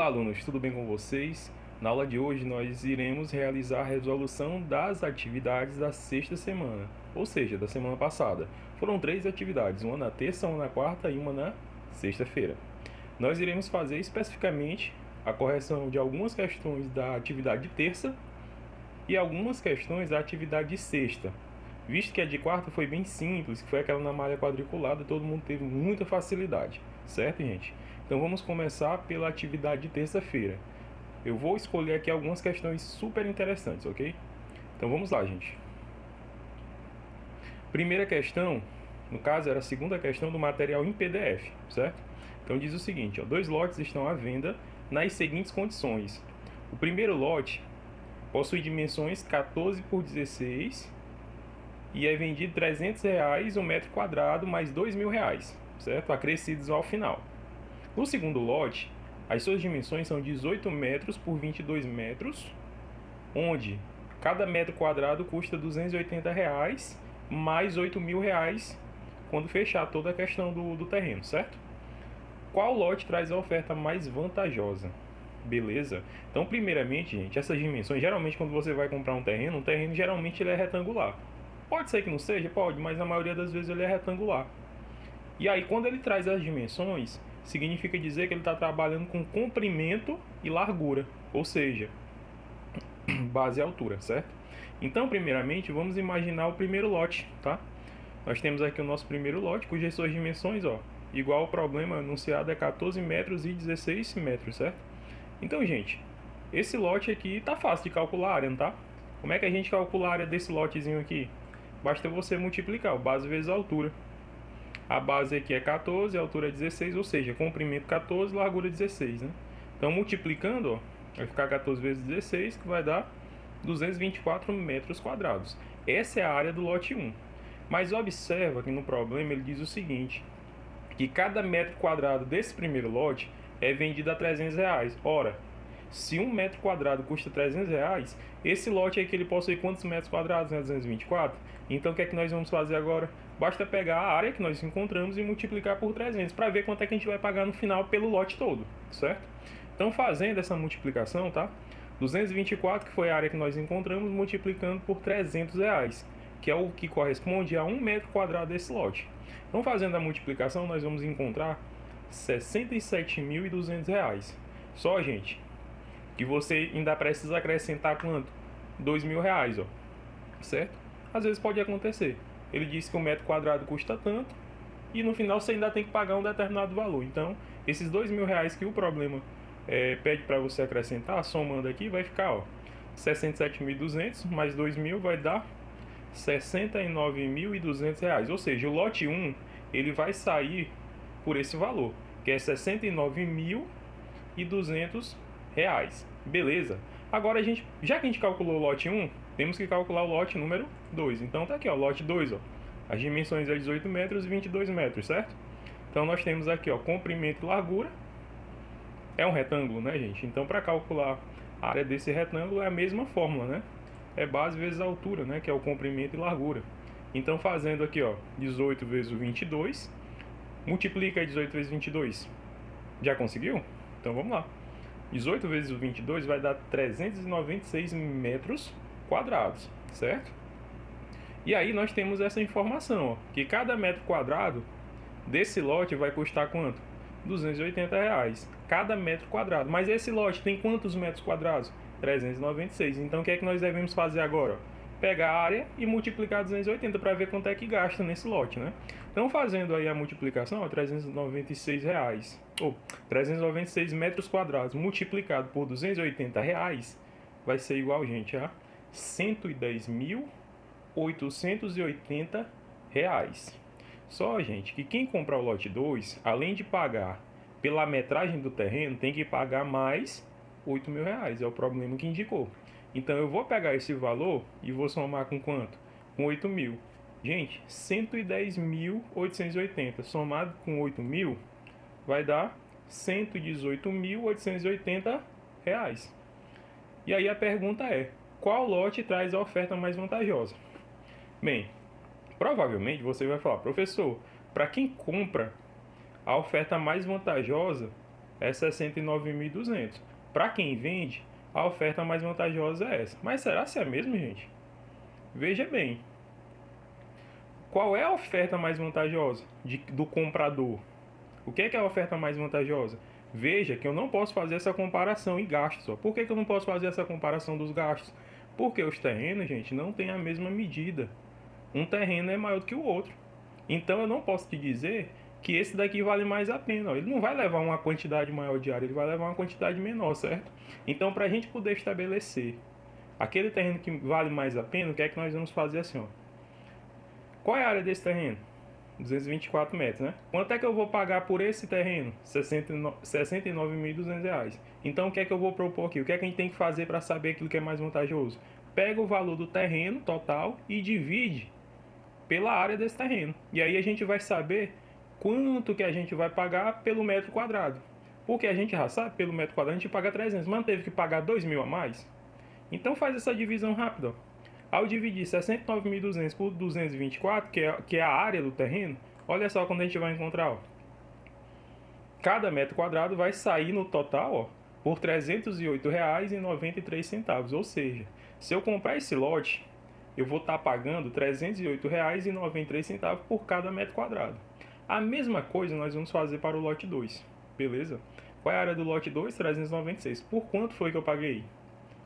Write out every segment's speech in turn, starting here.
Olá, alunos, tudo bem com vocês? Na aula de hoje nós iremos realizar a resolução das atividades da sexta semana, ou seja, da semana passada. Foram 3 atividades, uma na terça, uma na quarta e uma na sexta-feira. Nós iremos fazer especificamente a correção de algumas questões da atividade de terça e algumas questões da atividade de sexta. Visto que a de quarta foi bem simples, que foi aquela na malha quadriculada, todo mundo teve muita facilidade, certo, gente? Então vamos começar pela atividade de terça-feira. Eu vou escolher aqui algumas questões super interessantes, ok? Então vamos lá, gente. Primeira questão, no caso era a segunda questão do material em PDF, certo? Então diz o seguinte, ó, 2 lotes estão à venda nas seguintes condições. O primeiro lote possui dimensões 14 por 16 e é vendido R$300 um metro quadrado mais R$2.000, certo? Acrescidos ao final. No segundo lote, as suas dimensões são 18 metros por 22 metros, onde cada metro quadrado custa R$280 mais R$8.000 quando fechar toda a questão do terreno, certo? Qual lote traz a oferta mais vantajosa? Beleza? Então, primeiramente, gente, essas dimensões, geralmente quando você vai comprar um terreno geralmente ele é retangular. Pode ser que não seja? Pode, mas na maioria das vezes ele é retangular. E aí, quando ele traz as dimensões, significa dizer que ele está trabalhando com comprimento e largura, ou seja, base e altura, certo? Então, primeiramente, vamos imaginar o primeiro lote, tá? Nós temos aqui o nosso primeiro lote, cujas suas dimensões, ó, igual ao problema anunciado, é 14 metros e 16 metros, certo? Então, gente, esse lote aqui tá fácil de calcular a área, não tá? Como é que a gente calcula a área desse lotezinho aqui? Basta você multiplicar o base vezes a altura. A base aqui é 14, a altura é 16, ou seja, comprimento 14, largura 16, né? Então, multiplicando, ó, vai ficar 14 vezes 16, que vai dar 224 metros quadrados. Essa é a área do lote 1. Mas observa que no problema ele diz o seguinte, que cada metro quadrado desse primeiro lote é vendido a R$300. Ora, se um metro quadrado custa R$300, esse lote aqui ele possui quantos metros quadrados? 224. Então o que é que nós vamos fazer agora? Basta pegar a área que nós encontramos e multiplicar por 300 para ver quanto é que a gente vai pagar no final pelo lote todo, certo? Então fazendo essa multiplicação, tá? 224, que foi a área que nós encontramos, multiplicando por R$300, que é o que corresponde a 1 metro quadrado desse lote. Então fazendo a multiplicação, nós vamos encontrar R$67.200. Só, gente, que você ainda precisa acrescentar quanto? R$2.000, ó, certo? Às vezes pode acontecer. Ele disse que um metro quadrado custa tanto e no final você ainda tem que pagar um determinado valor. Então, esses R$2.000 que o problema pede para você acrescentar, somando aqui, vai ficar, ó, 67.200 mais 2.000 vai dar R$69.200. Ou seja, o lote 1 ele vai sair por esse valor, que é R$69.200. Beleza? Agora, já que a gente calculou o lote 1, temos que calcular o lote número 2. Então tá aqui, ó, lote 2, ó. As dimensões é 18 metros e 22 metros, certo? Então nós temos aqui, ó, comprimento e largura. É um retângulo, né, gente? Então para calcular a área desse retângulo é a mesma fórmula, né? É base vezes a altura, né, que é o comprimento e largura. Então fazendo aqui, ó, 18 vezes o 22, multiplica 18 vezes 22. Já conseguiu? Então vamos lá. 18 vezes o 22 vai dar 396 metros quadrados, certo? E aí nós temos essa informação, ó, que cada metro quadrado desse lote vai custar quanto? R$280, cada metro quadrado. Mas esse lote tem quantos metros quadrados? 396. Então o que é que nós devemos fazer agora? Pegar a área e multiplicar 280 para ver quanto é que gasta nesse lote, né? Então fazendo aí a multiplicação, ó, R$396, ou 396 metros quadrados multiplicado por R$280 vai ser igual, gente, a R$110.880. Só, gente, que quem comprar o lote 2, além de pagar pela metragem do terreno, tem que pagar mais R$8.000. É o problema que indicou. Então eu vou pegar esse valor e vou somar com quanto? Com 8.000. Gente, 110.880 somado com 8.000 vai dar R$118.880. E aí a pergunta é, qual lote traz a oferta mais vantajosa? Bem, provavelmente você vai falar, professor, para quem compra, a oferta mais vantajosa é 69.200. Para quem vende, a oferta mais vantajosa é essa. Mas será se é mesmo, gente? Veja bem, qual é a oferta mais vantajosa do comprador? O que é a oferta mais vantajosa? Veja que eu não posso fazer essa comparação em gastos. Ó. Por que eu não posso fazer essa comparação dos gastos? Porque os terrenos, gente, não têm a mesma medida. Um terreno é maior do que o outro. Então eu não posso te dizer que esse daqui vale mais a pena. Ó. Ele não vai levar uma quantidade maior de área, ele vai levar uma quantidade menor, certo? Então, para a gente poder estabelecer aquele terreno que vale mais a pena, o que é que nós vamos fazer assim? Ó? Qual é a área desse terreno? 224 metros, né? Quanto é que eu vou pagar por esse terreno? R$ 69.200. Então, o que é que eu vou propor aqui? O que é que a gente tem que fazer para saber aquilo que é mais vantajoso? Pega o valor do terreno total e divide pela área desse terreno. E aí a gente vai saber quanto que a gente vai pagar pelo metro quadrado. Porque a gente já sabe, pelo metro quadrado a gente paga 300, mas teve que pagar 2.000 a mais. Então faz essa divisão rápida. Ao dividir 69.200 por 224, que é a área do terreno, olha só quando a gente vai encontrar. Ó. Cada metro quadrado vai sair no total ó, por R$ 308,93. Ou seja, se eu comprar esse lote, eu vou estar pagando R$ 308,93 por cada metro quadrado. A mesma coisa nós vamos fazer para o lote 2, beleza? Qual é a área do lote 2? 396. Por quanto foi que eu paguei?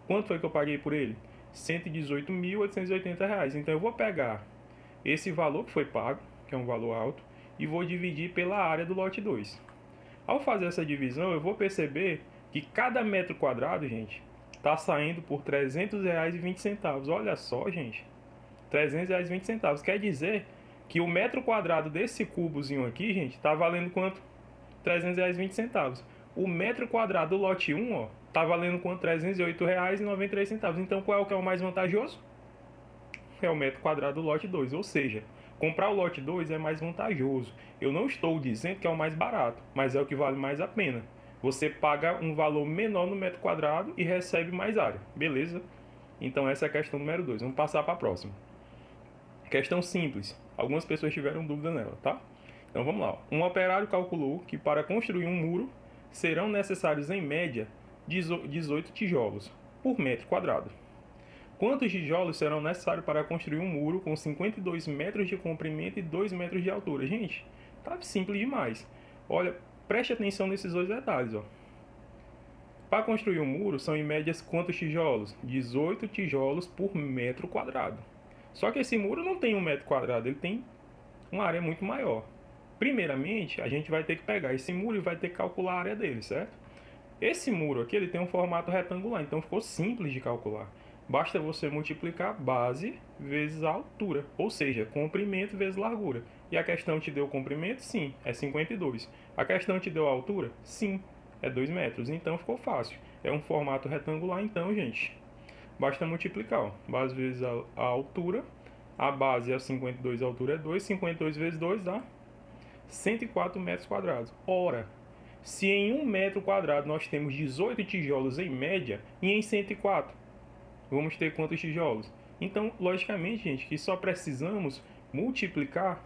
Quanto foi que eu paguei por ele? R$ 118.880. Então eu vou pegar esse valor que foi pago, que é um valor alto, e vou dividir pela área do lote 2. Ao fazer essa divisão, eu vou perceber que cada metro quadrado, gente, está saindo por R$ 300,20. Olha só, gente. R$ 300,20. Quer dizer que o metro quadrado desse cubozinho aqui, gente, está valendo quanto? R$ 300,20. O metro quadrado do lote 1, ó, tá valendo quanto? R$ 308,93. Então qual é o que é o mais vantajoso? É o metro quadrado do lote 2. Ou seja, comprar o lote 2 é mais vantajoso. Eu não estou dizendo que é o mais barato, mas é o que vale mais a pena. Você paga um valor menor no metro quadrado e recebe mais área. Beleza? Então essa é a questão número 2. Vamos passar para a próxima. Questão simples. Algumas pessoas tiveram dúvida nela, tá? Então vamos lá. Um operário calculou que para construir um muro serão necessários em média 18 tijolos por metro quadrado. Quantos tijolos serão necessários para construir um muro com 52 metros de comprimento e 2 metros de altura? Gente, tá simples demais. Olha, preste atenção nesses dois detalhes. Ó. Para construir um muro, são em média quantos tijolos? 18 tijolos por metro quadrado. Só que esse muro não tem 1 metro quadrado, ele tem uma área muito maior. Primeiramente, a gente vai ter que pegar esse muro e vai ter que calcular a área dele, certo? Esse muro aqui ele tem um formato retangular, então ficou simples de calcular. Basta você multiplicar base vezes a altura, ou seja, comprimento vezes largura. E a questão te deu comprimento? Sim, é 52. A questão te deu altura? Sim, é 2 metros. Então ficou fácil. É um formato retangular, então, gente, basta multiplicar. Ó. Base vezes a altura. A base é 52, a altura é 2. 52 vezes 2 dá 104 metros quadrados. Ora, se em 1 metro quadrado nós temos 18 tijolos em média, e em 104 vamos ter quantos tijolos? Então, logicamente, gente, que só precisamos multiplicar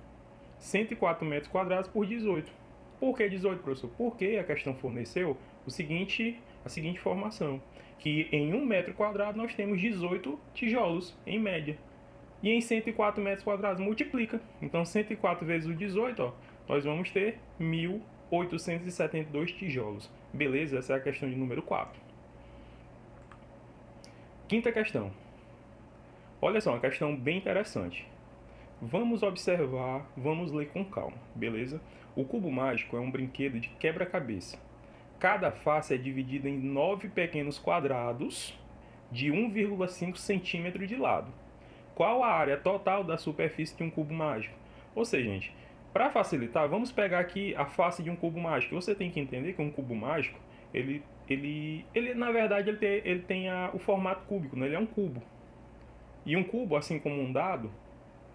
104 metros quadrados por 18. Por que 18, professor? Porque a questão forneceu a seguinte informação, que em 1 metro quadrado nós temos 18 tijolos, em média. E em 104 metros quadrados multiplica. Então, 104 vezes o 18, ó, nós vamos ter 1.872 tijolos. Beleza? Essa é a questão de número 4. Quinta questão. Olha só, uma questão bem interessante. Vamos observar, vamos ler com calma, beleza? O cubo mágico é um brinquedo de quebra-cabeça. Cada face é dividida em 9 pequenos quadrados de 1,5 centímetro de lado. Qual a área total da superfície de um cubo mágico? Ou seja, gente, para facilitar, vamos pegar aqui a face de um cubo mágico. Você tem que entender que um cubo mágico, ele na verdade, ele tem o formato cúbico, né? Ele é um cubo. E um cubo, assim como um dado,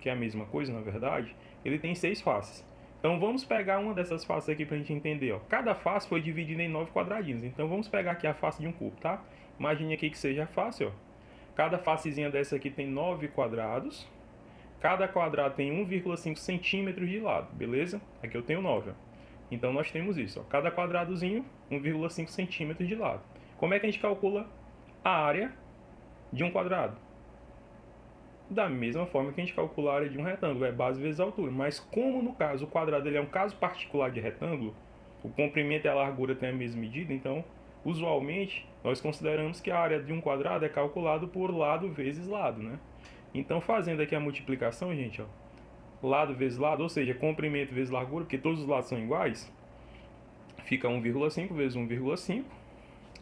que é a mesma coisa, na verdade, ele tem 6 faces. Então vamos pegar uma dessas faces aqui para a gente entender. Ó. Cada face foi dividida em 9 quadradinhos. Então vamos pegar aqui a face de um cubo, tá? Imagine aqui que seja a face, ó. Cada facezinha dessa aqui tem 9 quadrados. Cada quadrado tem 1,5 centímetros de lado, beleza? Aqui eu tenho 9. Ó. Então nós temos isso, ó, cada quadradozinho 1,5 centímetros de lado. Como é que a gente calcula a área de um quadrado? Da mesma forma que a gente calcula a área de um retângulo, é base vezes altura. Mas como no caso o quadrado ele é um caso particular de retângulo, o comprimento e a largura têm a mesma medida, então usualmente nós consideramos que a área de um quadrado é calculado por lado vezes lado, né? Então fazendo aqui a multiplicação, gente, ó, lado vezes lado, ou seja, comprimento vezes largura, porque todos os lados são iguais, fica 1,5 vezes 1,5,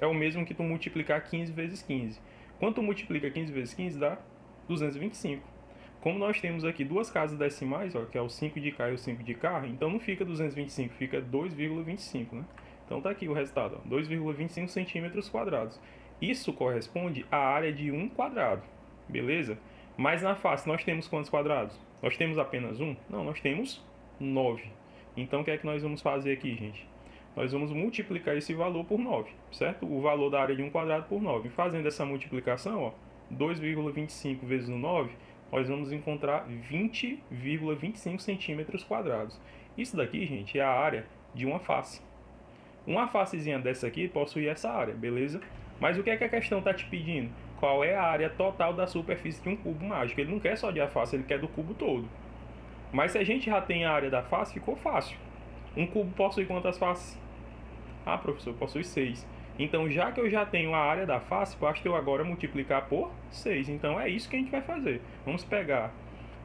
é o mesmo que tu multiplicar 15 vezes 15. Quando tu multiplica 15 vezes 15 dá 225. Como nós temos aqui duas casas decimais, ó, que é o 5 de cá e o 5 de cá, então não fica 225, fica 2,25, né? Então tá aqui o resultado, 2,25 centímetros quadrados. Isso corresponde à área de um quadrado, beleza? Mas na face nós temos quantos quadrados? Nós temos apenas um? Não, nós temos 9. Então o que é que nós vamos fazer aqui, gente? Nós vamos multiplicar esse valor por 9, certo? O valor da área de um quadrado por 9. Fazendo essa multiplicação, ó, 2,25 vezes 9, nós vamos encontrar 20,25 centímetros quadrados. Isso daqui, gente, é a área de uma face. Uma facezinha dessa aqui possui essa área, beleza? Mas o que é que a questão está te pedindo? Qual é a área total da superfície de um cubo mágico? Ele não quer só de a face, ele quer do cubo todo. Mas se a gente já tem a área da face, ficou fácil. Um cubo possui quantas faces? Ah, professor, possui 6. Então, já que eu já tenho a área da face, basta eu agora multiplicar por 6. Então, é isso que a gente vai fazer. Vamos pegar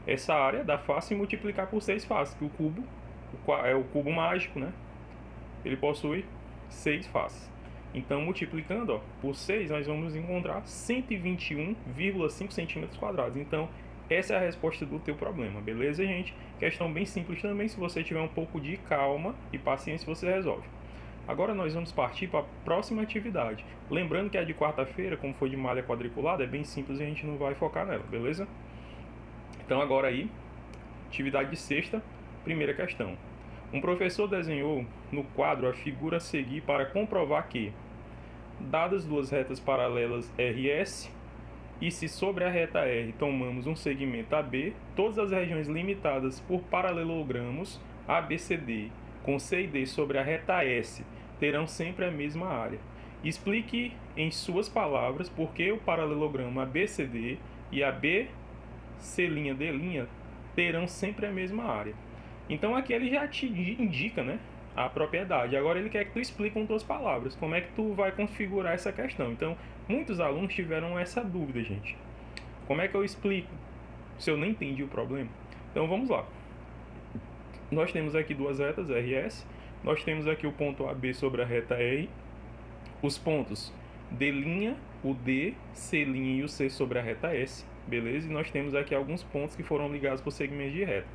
essa área da face e multiplicar por 6 faces, que o cubo é o cubo mágico, né? Ele possui 6 faces. Então, multiplicando, ó, por 6, nós vamos encontrar 121,5 centímetros quadrados. Então, essa é a resposta do teu problema, beleza, gente? Questão bem simples também, se você tiver um pouco de calma e paciência, você resolve. Agora nós vamos partir para a próxima atividade. Lembrando que a de quarta-feira, como foi de malha quadriculada, é bem simples e a gente não vai focar nela, beleza? Então agora aí, atividade de sexta, primeira questão. Um professor desenhou no quadro a figura a seguir para comprovar que, dadas duas retas paralelas RS, e se sobre a reta R tomamos um segmento AB, todas as regiões limitadas por paralelogramos ABCD com C e D sobre a reta S terão sempre a mesma área. Explique em suas palavras por que o paralelogramo ABCD e ABC'D' terão sempre a mesma área. Então aqui ele já te indica, né, a propriedade. Agora ele quer que tu explique com tuas palavras como é que tu vai configurar essa questão. Então, muitos alunos tiveram essa dúvida, gente. Como é que eu explico se eu nem entendi o problema? Então vamos lá. Nós temos aqui duas retas RS, nós temos aqui o ponto AB sobre a reta R, os pontos D', o D, C' e o C sobre a reta S, beleza? E nós temos aqui alguns pontos que foram ligados por segmentos de reta.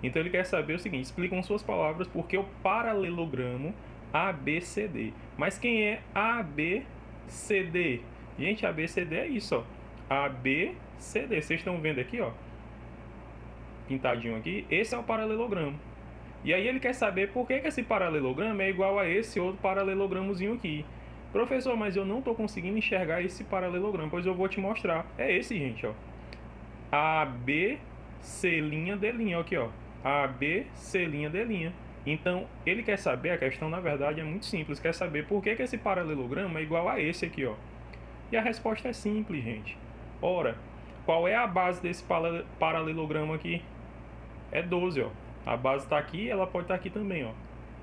Então ele quer saber o seguinte, explica com suas palavras por que o paralelogramo ABCD. Mas quem é ABCD? Gente, ABCD é isso, ó. ABCD, vocês estão vendo aqui, ó, pintadinho aqui, esse é o paralelogramo. E aí ele quer saber por que esse paralelogramo é igual a esse outro paralelogramozinho aqui. Professor, mas eu não estou conseguindo enxergar esse paralelogramo, pois eu vou te mostrar. É esse, gente, ó. ABC'D', aqui, ó. ABC'D'. Então, ele quer saber, a questão na verdade é muito simples, quer saber por que esse paralelogramo é igual a esse aqui, ó. E a resposta é simples, gente. Ora, qual é a base desse paralelogramo aqui? É 12, ó. A base está aqui, ela pode estar aqui também, ó.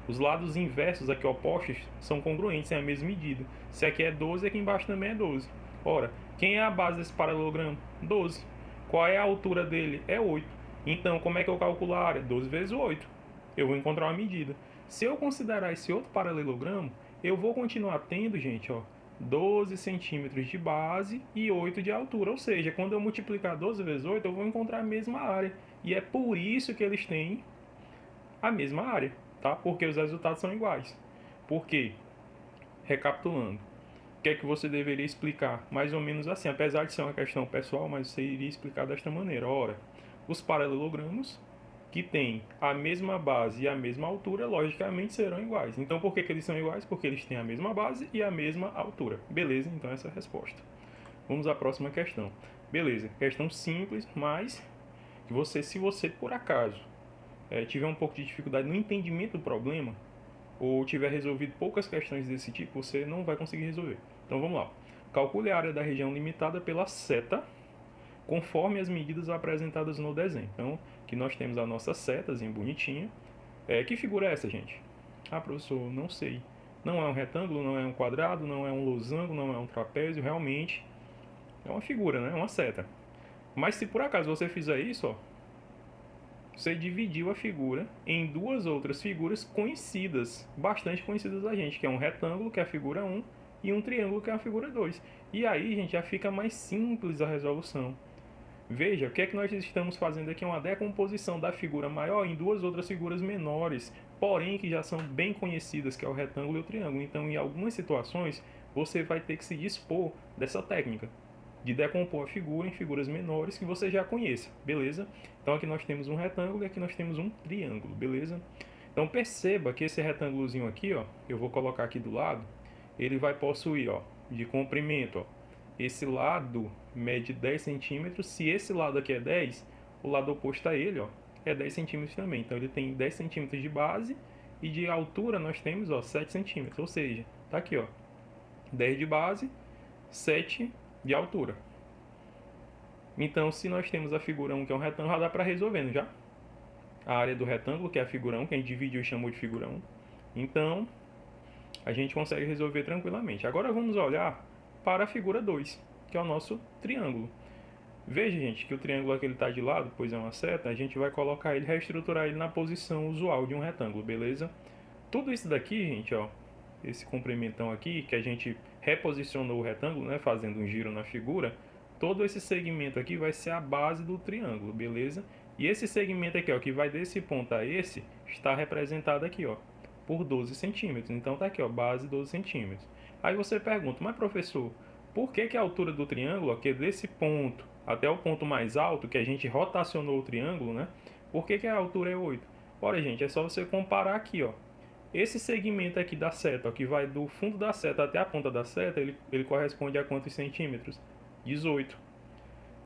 Os lados inversos aqui opostos são congruentes, têm a mesma medida. Se aqui é 12, aqui embaixo também é 12. Ora, quem é a base desse paralelogramo? 12. Qual é a altura dele? É 8. Então, como é que eu calculo a área? 12 vezes 8. Eu vou encontrar uma medida. Se eu considerar esse outro paralelogramo, eu vou continuar tendo, gente, ó, 12 centímetros de base e 8 de altura. Ou seja, quando eu multiplicar 12 vezes 8, eu vou encontrar a mesma área. E é por isso que eles têm a mesma área, tá? Porque os resultados são iguais. Por quê? Recapitulando. O que é que você deveria explicar? Mais ou menos assim, apesar de ser uma questão pessoal, mas você iria explicar desta maneira. Ora, os paralelogramos que têm a mesma base e a mesma altura, logicamente serão iguais. Então, por que eles são iguais? Porque eles têm a mesma base e a mesma altura. Beleza? Então, essa é a resposta. Vamos à próxima questão. Beleza, questão simples, mas que você, se você por acaso tiver um pouco de dificuldade no entendimento do problema, ou tiver resolvido poucas questões desse tipo, você não vai conseguir resolver. Então vamos lá. Calcule a área da região limitada pela seta, conforme as medidas apresentadas no desenho. Então, aqui nós temos a nossa setazinha bonitinha. Que figura é essa, gente? Ah, professor, não sei. Não é um retângulo, não é um quadrado, não é um losango, não é um trapézio, realmente é uma figura, né? É uma seta. Mas se por acaso você fizer isso, ó, você dividiu a figura em duas outras figuras conhecidas, bastante conhecidas da gente, que é um retângulo, que é a figura 1, e um triângulo, que é a figura 2. E aí, gente, já fica mais simples a resolução. Veja, o que é que nós estamos fazendo aqui? Uma decomposição da figura maior em duas outras figuras menores, porém que já são bem conhecidas, que é o retângulo e o triângulo. Então, em algumas situações, você vai ter que se dispor dessa técnica de decompor a figura em figuras menores que você já conheça, beleza? Então aqui nós temos um retângulo e aqui nós temos um triângulo, beleza? Então perceba que esse retângulozinho aqui, ó, eu vou colocar aqui do lado, ele vai possuir, ó, de comprimento, ó, esse lado mede 10 centímetros, se esse lado aqui é 10, o lado oposto a ele, ó, é 10 centímetros também. Então ele tem 10 centímetros de base e de altura nós temos, ó, 7 centímetros, ou seja, tá aqui, ó, 10 de base, 7 de altura. Então, se nós temos a figura 1, que é um retângulo, já dá para resolver, não já? A área do retângulo, que é a figura 1, que a gente dividiu e chamou de figura 1. Então, a gente consegue resolver tranquilamente. Agora vamos olhar para a figura 2, que é o nosso triângulo. Veja, gente, que o triângulo aqui está de lado, pois é uma seta, a gente vai colocar ele, reestruturar ele na posição usual de um retângulo, beleza? Tudo isso daqui, gente, ó, esse comprimentão aqui, que a gente reposicionou o retângulo, né, fazendo um giro na figura, todo esse segmento aqui vai ser a base do triângulo, beleza? E esse segmento aqui, ó, que vai desse ponto a esse, está representado aqui, ó, por 12 centímetros. Então tá aqui, ó, base 12 centímetros. Aí você pergunta, mas professor, por que a altura do triângulo, ó, que é desse ponto até o ponto mais alto, que a gente rotacionou o triângulo, né? Por que a altura é 8? Ora, gente, é só você comparar aqui, ó. Esse segmento aqui da seta, ó, que vai do fundo da seta até a ponta da seta, ele corresponde a quantos centímetros? 18.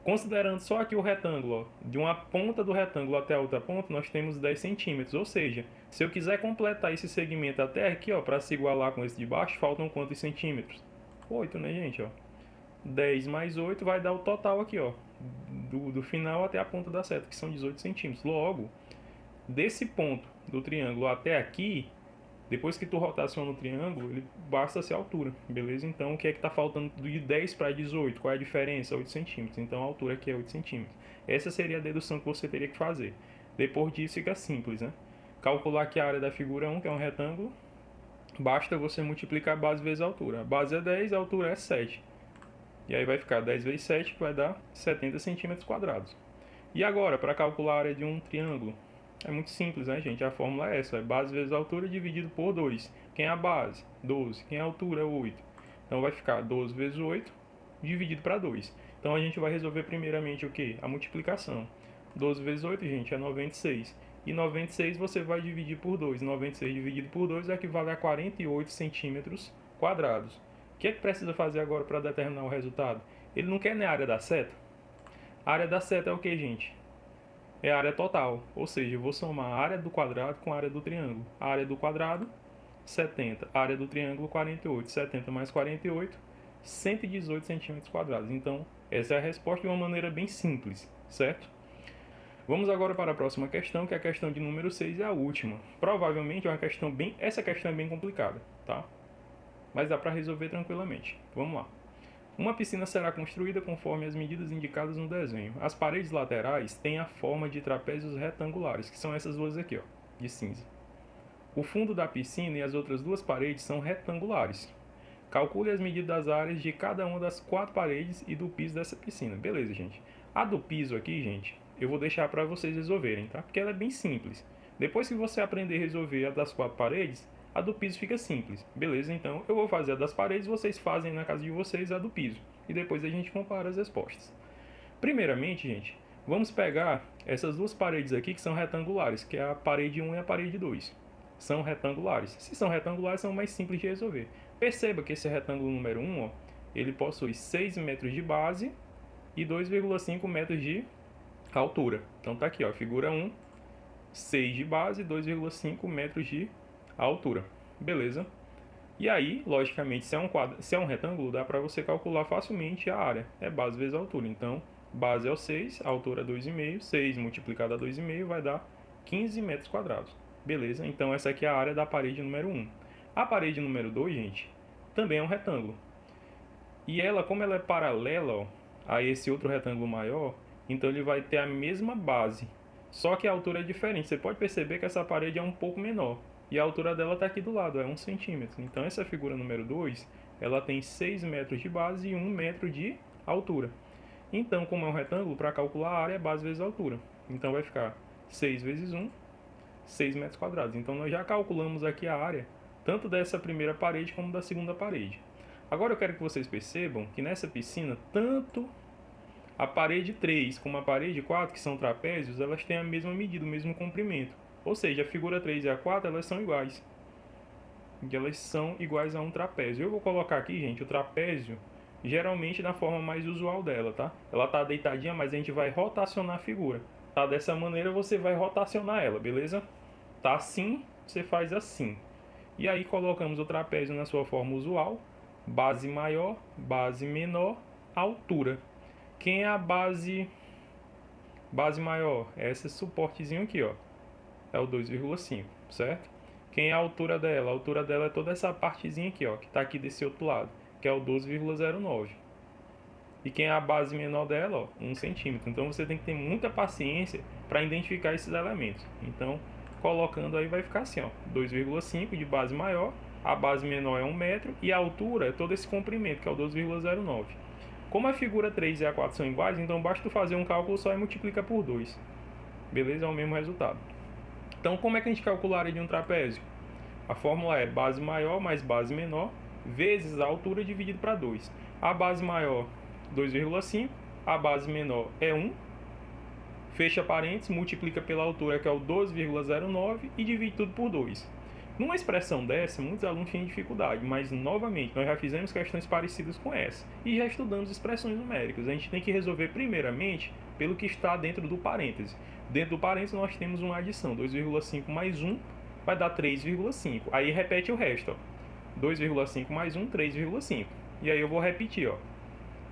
Considerando só aqui o retângulo, ó, de uma ponta do retângulo até a outra ponta, nós temos 10 centímetros. Ou seja, se eu quiser completar esse segmento até aqui, ó, para se igualar com esse de baixo, faltam quantos centímetros? 8, né, gente? Ó. 10 mais 8 vai dar o total aqui, ó, do final até a ponta da seta, que são 18 centímetros. Logo, desse ponto do triângulo até aqui, depois que tu rotaciona o triângulo, ele basta ser a altura, beleza? Então, o que é que está faltando de 10 para 18? Qual é a diferença? 8 centímetros. Então, a altura aqui é 8 centímetros. Essa seria a dedução que você teria que fazer. Depois disso, fica simples, né? Calcular aqui a área da figura 1, que é um retângulo. Basta você multiplicar a base vezes a altura. A base é 10, a altura é 7. E aí vai ficar 10 vezes 7, que vai dar 70 centímetros quadrados. E agora, para calcular a área de um triângulo? É muito simples, né, gente? A fórmula é essa, é base vezes a altura dividido por 2. Quem é a base? 12. Quem é a altura? 8. Então vai ficar 12 vezes 8 dividido para 2. Então a gente vai resolver primeiramente o que? A multiplicação. 12 vezes 8, gente, é 96. E 96 você vai dividir por 2. 96 dividido por 2 equivale a 48 centímetros quadrados. O que é que precisa fazer agora para determinar o resultado? Ele não quer nem a área da seta? A área da seta é o que, gente? É a área total, ou seja, eu vou somar a área do quadrado com a área do triângulo. A área do quadrado, 70. A área do triângulo, 48. 70 mais 48, 118 centímetros quadrados. Então, essa é a resposta de uma maneira bem simples, certo? Vamos agora para a próxima questão, que é a questão de número 6 e a última. Provavelmente é uma questão bem... Essa questão é bem complicada, tá? Mas dá para resolver tranquilamente. Vamos lá. Uma piscina será construída conforme as medidas indicadas no desenho. As paredes laterais têm a forma de trapézios retangulares, que são essas duas aqui, ó, de cinza. O fundo da piscina e as outras duas paredes são retangulares. Calcule as medidas das áreas de cada uma das 4 paredes e do piso dessa piscina. Beleza, gente. A do piso aqui, gente, eu vou deixar para vocês resolverem, tá? Porque ela é bem simples. Depois que você aprender a resolver a das 4 paredes, a do piso fica simples. Beleza, então eu vou fazer a das paredes, vocês fazem na casa de vocês a do piso. E depois a gente compara as respostas. Primeiramente, gente, vamos pegar essas duas paredes aqui que são retangulares, que é a parede 1 e a parede 2. São retangulares. Se são retangulares, são mais simples de resolver. Perceba que esse retângulo número 1, ó, ele possui 6 metros de base e 2,5 metros de altura. Então tá aqui, ó, figura 1, 6 de base e 2,5 metros de altura. Beleza? E aí, logicamente, se é um retângulo, dá para você calcular facilmente a área. É base vezes altura. Então, base é o 6, a altura é 2,5. 6 multiplicado a 2,5 vai dar 15 metros quadrados. Beleza? Então, essa aqui é a área da parede número 1. A parede número 2, gente, também é um retângulo. E ela, como ela é paralela, ó, a esse outro retângulo maior, então ele vai ter a mesma base. Só que a altura é diferente. Você pode perceber que essa parede é um pouco menor. E a altura dela está aqui do lado, é 1 centímetro. Então essa figura número 2, ela tem 6 metros de base e 1 metro de altura. Então, como é um retângulo, para calcular a área é base vezes altura. Então vai ficar 6 vezes 1, 6 metros quadrados. Então nós já calculamos aqui a área, tanto dessa primeira parede como da segunda parede. Agora eu quero que vocês percebam que nessa piscina, tanto a parede 3 como a parede 4, que são trapézios, elas têm a mesma medida, o mesmo comprimento. Ou seja, a figura 3 e a 4, elas são iguais. E elas são iguais a um trapézio. Eu vou colocar aqui, gente, o trapézio, geralmente na forma mais usual dela, tá? Ela tá deitadinha, mas a gente vai rotacionar a figura. Tá? Dessa maneira você vai rotacionar ela, beleza? Tá assim, você faz assim. E aí colocamos o trapézio na sua forma usual. Base maior, base menor, altura. Quem é a base maior? É esse suportezinho aqui, ó. É o 2,5, certo? Quem é a altura dela? A altura dela é toda essa partezinha aqui, ó, que está aqui desse outro lado, que é o 12,09. E quem é a base menor dela, ó, 1 centímetro. Então você tem que ter muita paciência para identificar esses elementos. Então, colocando aí vai ficar assim, ó, 2,5 de base maior, a base menor é 1 metro e a altura é todo esse comprimento, que é o 12,09. Como a figura 3 e a 4 são iguais, então basta tu fazer um cálculo só e multiplica por 2. Beleza? É o mesmo resultado. Então, como é que a gente calcula a área de um trapézio? A fórmula é base maior mais base menor vezes a altura dividido para 2. A base maior, 2,5. A base menor é 1. Fecha parênteses, multiplica pela altura, que é o 12,09, e divide tudo por 2. Numa expressão dessa, muitos alunos têm dificuldade, mas, novamente, nós já fizemos questões parecidas com essa e já estudamos expressões numéricas. A gente tem que resolver, primeiramente, pelo que está dentro do parêntese. Dentro do parêntese, nós temos uma adição, 2,5 mais 1 vai dar 3,5. Aí repete o resto, ó. 2,5 mais 1, 3,5. E aí eu vou repetir, ó.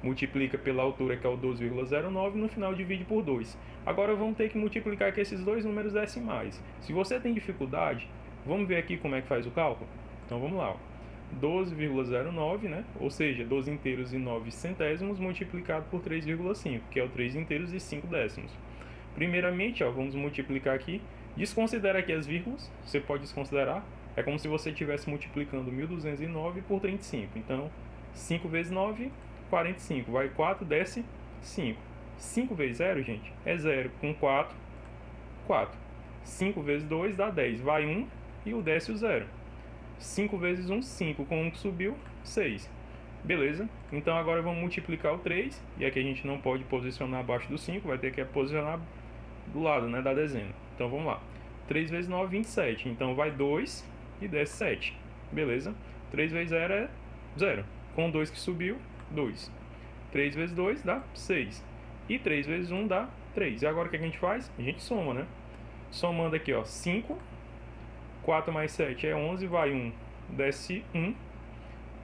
Multiplica pela altura, que é o 12,09, e no final divide por 2. Agora vamos ter que multiplicar aqui esses dois números decimais. Se você tem dificuldade, vamos ver aqui como é que faz o cálculo? Então vamos lá, ó. 12,09, né? Ou seja, 12 inteiros e 9 centésimos multiplicado por 3,5, que é o 3 inteiros e 5 décimos. Primeiramente, ó, vamos multiplicar aqui. Desconsidera aqui as vírgulas, você pode desconsiderar. É como se você estivesse multiplicando 1.209 por 35. Então, 5 vezes 9, 45. Vai 4, desce 5. 5 vezes 0, gente, é 0. Com 4, 4. 5 vezes 2 dá 10. Vai 1 e o desce o 0. 5 vezes 1, 5. Com 1 que subiu, 6. Beleza? Então agora vamos multiplicar o 3. E aqui a gente não pode posicionar abaixo do 5. Vai ter que posicionar do lado, né, da dezena. Então vamos lá. 3 vezes 9, 27. Então vai 2 e desce 7. Beleza? 3 vezes 0 é 0. Com 2 que subiu, 2. 3 vezes 2 dá 6. E 3 vezes 1 dá 3. E agora o que a gente faz? A gente soma, né? Somando aqui, ó, 5. 4 mais 7 é 11, vai 1, desce 1.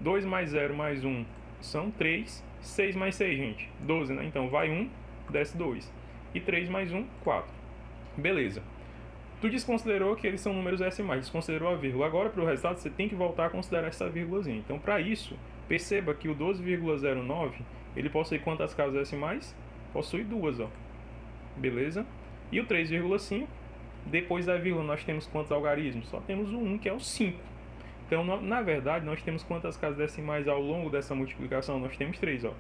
2 mais 0 mais 1 são 3. 6 mais 6, gente, 12, né? Então vai 1, desce 2. E 3 mais 1, 4. Beleza. Tu desconsiderou que eles são números decimais, desconsiderou a vírgula. Agora, para o resultado, você tem que voltar a considerar essa vírgulazinha. Então, para isso, perceba que o 12,09, ele possui quantas casas decimais? Possui duas, ó. Beleza? E o 3,5, depois da vírgula, nós temos quantos algarismos? Só temos o 1, que é o 5. Então, na verdade, nós temos quantas casas decimais ao longo dessa multiplicação? Nós temos 3, ó.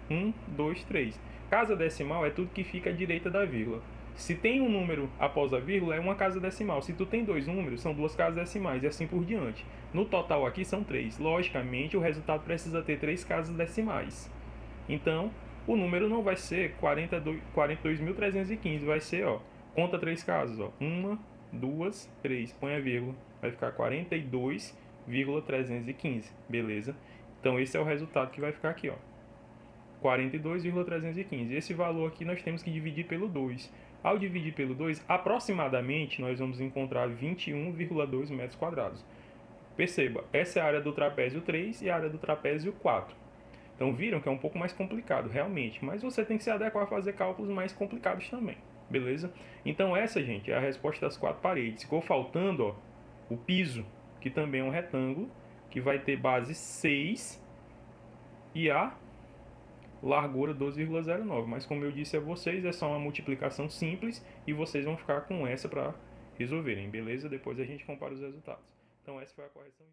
1, 2, 3. Casa decimal é tudo que fica à direita da vírgula. Se tem um número após a vírgula, é uma casa decimal. Se tu tem dois números, são duas casas decimais e assim por diante. No total aqui são 3. Logicamente, o resultado precisa ter 3 casas decimais. Então, o número não vai ser 42.315, vai ser, ó, conta 3 casas, ó. 1, 2, 3, põe a vírgula, vai ficar 42,315, beleza? Então, esse é o resultado que vai ficar aqui, ó. 42,315. Esse valor aqui nós temos que dividir pelo 2. Ao dividir pelo 2, aproximadamente, nós vamos encontrar 21,2 metros quadrados. Perceba, essa é a área do trapézio 3 e a área do trapézio 4. Então viram que é um pouco mais complicado, realmente. Mas você tem que se adequar a fazer cálculos mais complicados também, beleza? Então essa, gente, é a resposta das 4 paredes. Ficou faltando, ó, o piso, que também é um retângulo, que vai ter base 6 e a largura 12,09. Mas como eu disse a vocês, é só uma multiplicação simples e vocês vão ficar com essa para resolverem, beleza? Depois a gente compara os resultados. Então essa foi a correção.